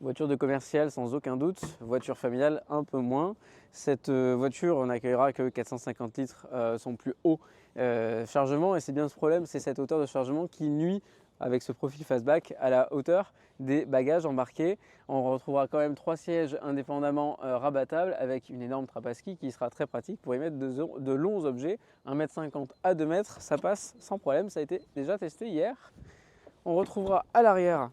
Voiture de commercial sans aucun doute, voiture familiale un peu moins. Cette voiture n'accueillera que 450 litres, son plus haut chargement, et c'est bien ce problème, c'est cette hauteur de chargement qui nuit avec ce profil fastback à la hauteur des bagages embarqués. On retrouvera quand même 3 sièges indépendamment rabattables avec une énorme trappe à ski qui sera très pratique pour y mettre de longs objets, 1,50 m à 2 m, ça passe sans problème, ça a été déjà testé hier. On retrouvera à l'arrière,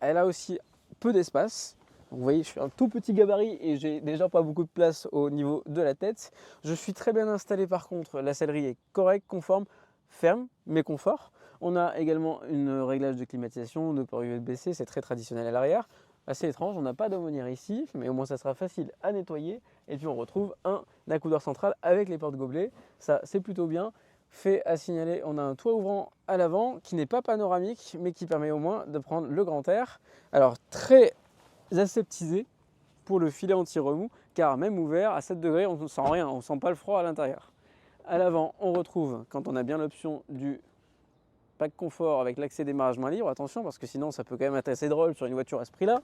elle a aussi peu d'espace. Vous voyez, je suis un tout petit gabarit et j'ai déjà pas beaucoup de place au niveau de la tête. Je suis très bien installé par contre, la sellerie est correcte, conforme, ferme, mais confort. On a également un réglage de climatisation, de port USB-C, c'est très traditionnel à l'arrière. Assez étrange, on n'a pas d'aumônière ici, mais au moins ça sera facile à nettoyer. Et puis on retrouve un accoudeur central avec les portes gobelets, ça c'est plutôt bien. Fait à signaler, on a un toit ouvrant à l'avant qui n'est pas panoramique mais qui permet au moins de prendre le grand air. Alors très aseptisé pour le filet anti-remous car même ouvert à 7 degrés on ne sent rien, on ne sent pas le froid à l'intérieur. À l'avant on retrouve, quand on a bien l'option du pack confort avec l'accès démarrage main libre, attention parce que sinon ça peut quand même être assez drôle sur une voiture à ce prix là.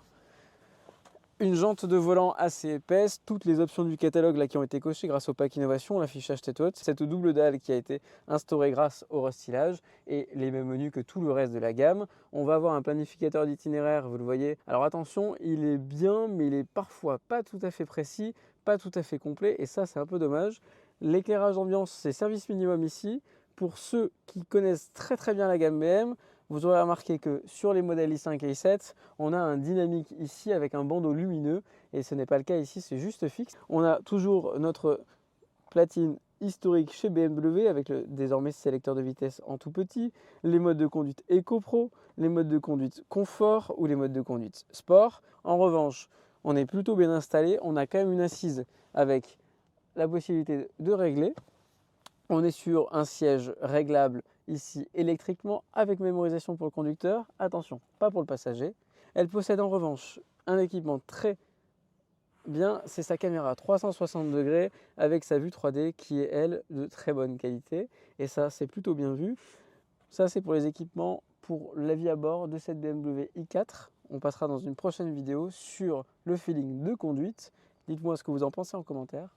Une jante de volant assez épaisse, toutes les options du catalogue là, qui ont été cochées grâce au pack innovation, l'affichage tête haute, cette double dalle qui a été instaurée grâce au restylage et les mêmes menus que tout le reste de la gamme. On va avoir un planificateur d'itinéraire, vous le voyez. Alors attention, il est bien mais il est parfois pas tout à fait précis, pas tout à fait complet et ça c'est un peu dommage. L'éclairage ambiance c'est service minimum ici. Pour ceux qui connaissent très bien la gamme BM, vous aurez remarqué que sur les modèles i5 et i7, on a un dynamique ici avec un bandeau lumineux et ce n'est pas le cas ici, c'est juste fixe. On a toujours notre platine historique chez BMW avec le désormais sélecteur de vitesse en tout petit, les modes de conduite EcoPro, les modes de conduite confort ou les modes de conduite sport. En revanche, on est plutôt bien installé, on a quand même une assise avec la possibilité de régler. On est sur un siège réglable ici électriquement avec mémorisation pour le conducteur. Attention, pas pour le passager. Elle possède en revanche un équipement très bien, c'est sa caméra 360 degrés avec sa vue 3D qui est elle de très bonne qualité. Et ça c'est plutôt bien vu. Ça c'est pour les équipements pour la vie à bord de cette BMW i4. On passera dans une prochaine vidéo sur le feeling de conduite. Dites-moi ce que vous en pensez en commentaire.